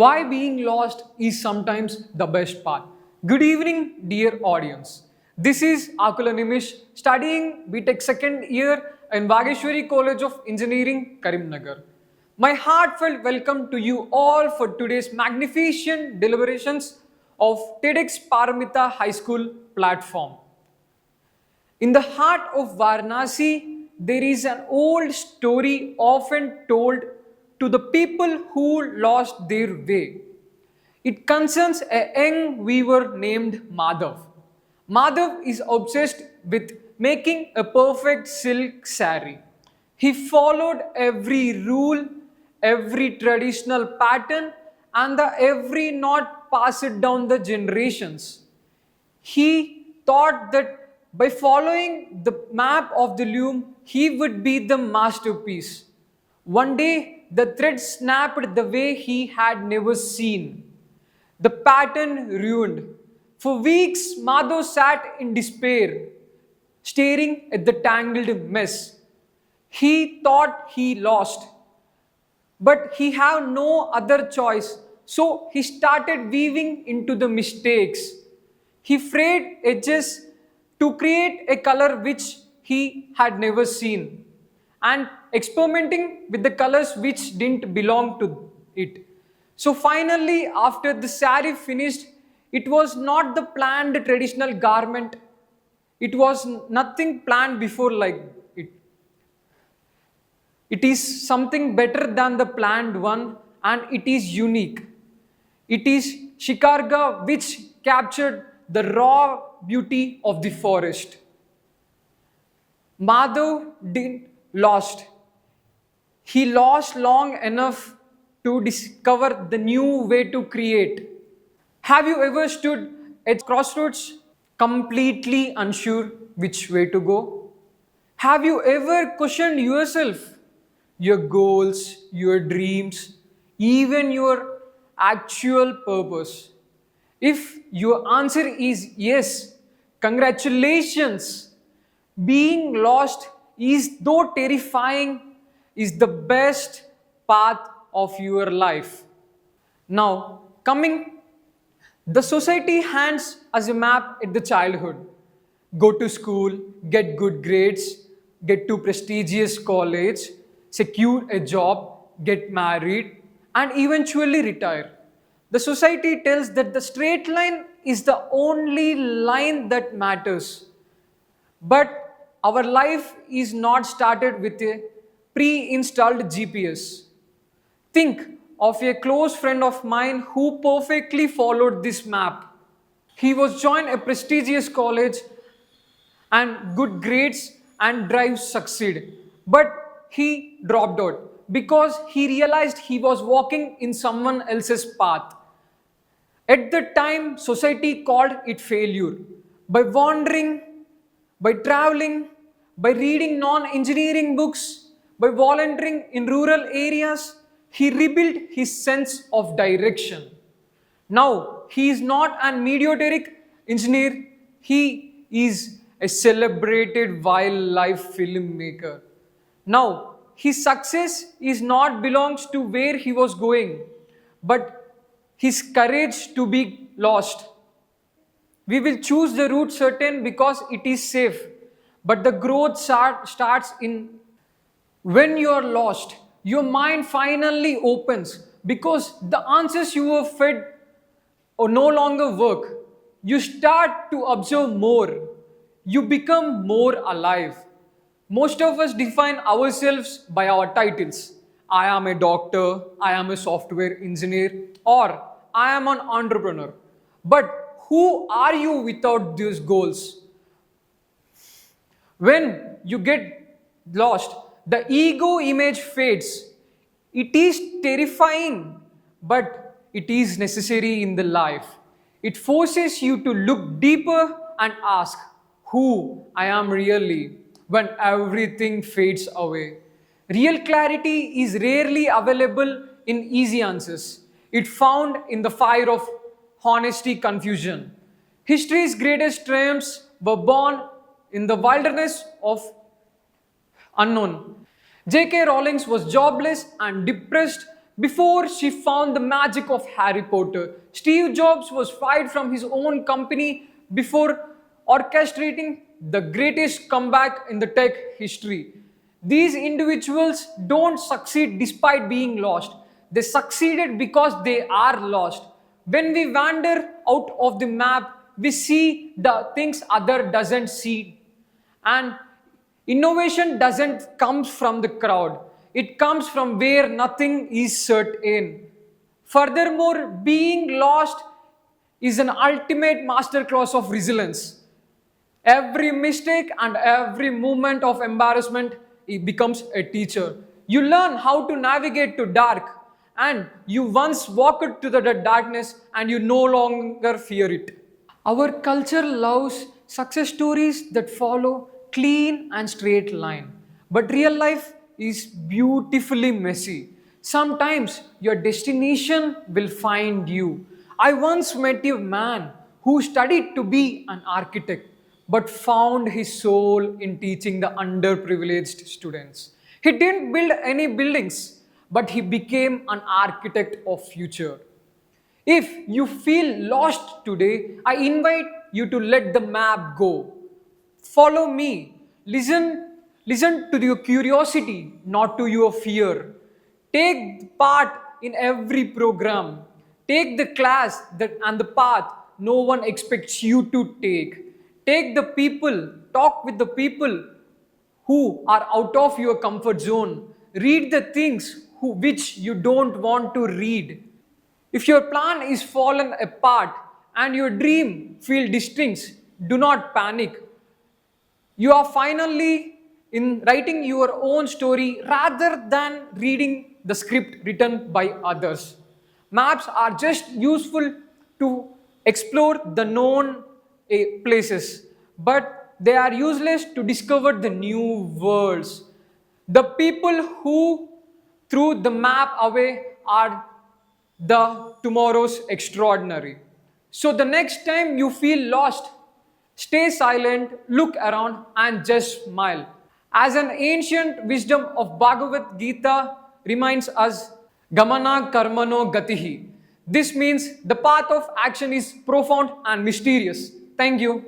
Why being lost is sometimes the best part. Good evening, dear audience. This is Akula Nimish, studying BTech second year in Vageshwari College of Engineering, Karimnagar. My heartfelt welcome to you all for today's magnificent deliberations of TEDx Paramita High School platform. In the heart of Varanasi, there is an old story often told to the people who lost their way. It concerns a young weaver named Madhav. Madhav is obsessed with making a perfect silk sari. He followed every rule, every traditional pattern, and the every knot passed down the generations. He thought that by following the map of the loom, he would be the masterpiece. One day, the thread snapped the way he had never seen. The pattern ruined. For weeks, Madhav sat in despair, staring at the tangled mess. He thought he lost, but he had no other choice. So he started weaving into the mistakes. He frayed edges to create a color which he had never seen and experimenting with the colors which didn't belong to it. So finally, after the sari finished, it was not the planned traditional garment. It was nothing planned before like it. It is something better than the planned one and it is unique. It is Shikarga which captured the raw beauty of the forest. Madhav didn't lost. He lost long enough to discover the new way to create. Have you ever stood at crossroads completely unsure which way to go? Have you ever questioned yourself, your goals, your dreams, even your actual purpose? If your answer is yes, congratulations. Being lost is though terrifying is the best path of your life. Now, coming, the society hands us a map at the childhood. Go to school, get good grades, get to prestigious college, secure a job, get married, and eventually retire. The society tells that the straight line is the only line that matters. But our life is not started with a pre-installed GPS. Think of a close friend of mine who perfectly followed this map. He was joined a prestigious college and good grades and drive succeed. But he dropped out because he realized he was walking in someone else's path. At the time, society called it failure. By wandering, by traveling, by reading non engineering books, by volunteering in rural areas, he rebuilt his sense of direction. Now, he is not a meteoric engineer, he is a celebrated wildlife filmmaker. Now, his success is not belongs to where he was going, but his courage to be lost. We will choose the route certain because it is safe, but the growth starts in when you are lost. Your mind finally opens because the answers you were fed or no longer work. You start to observe more. You become more alive. Most of us define ourselves by our titles. I am a doctor, I am a software engineer, or I am an entrepreneur. But who are you without these goals? When you get lost, the ego image fades. It is terrifying, but it is necessary in the life. It forces you to look deeper and ask who I am really when everything fades away. Real clarity is rarely available in easy answers. It found in the fire of honesty, confusion. History's greatest triumphs were born in the wilderness of unknown. J.K. Rowling was jobless and depressed before she found the magic of Harry Potter. Steve Jobs was fired from his own company before orchestrating the greatest comeback in the tech history. These individuals don't succeed despite being lost. They succeeded because they are lost. When we wander out of the map, we see the things other doesn't see. And innovation doesn't come from the crowd. It comes from where nothing is certain. Furthermore, being lost is an ultimate masterclass of resilience. Every mistake and every moment of embarrassment it becomes a teacher. You learn how to navigate to dark, and you once walked to the darkness and you no longer fear it. Our culture loves success stories that follow clean and straight line. But real life is beautifully messy. Sometimes your destination will find you. I once met a man who studied to be an architect but found his soul in teaching the underprivileged students. He didn't build any buildings, but he became an architect of future. If you feel lost today, I invite you to let the map go. Follow me. Listen to your curiosity, not to your fear. Take part in every program. Take the class and the path no one expects you to take. Take the people, talk with the people who are out of your comfort zone. Read the things which you don't want to read. If your plan is fallen apart and your dream feel distinct, do not panic. You are finally in writing your own story rather than reading the script written by others. Maps are just useful to explore the known places, but they are useless to discover the new worlds. The people who threw the map away are the tomorrow's extraordinary. So the next time you feel lost, stay silent, look around, and just smile. As an ancient wisdom of Bhagavad Gita reminds us, Gamana Karmano Gatihi. This means the path of action is profound and mysterious. Thank you.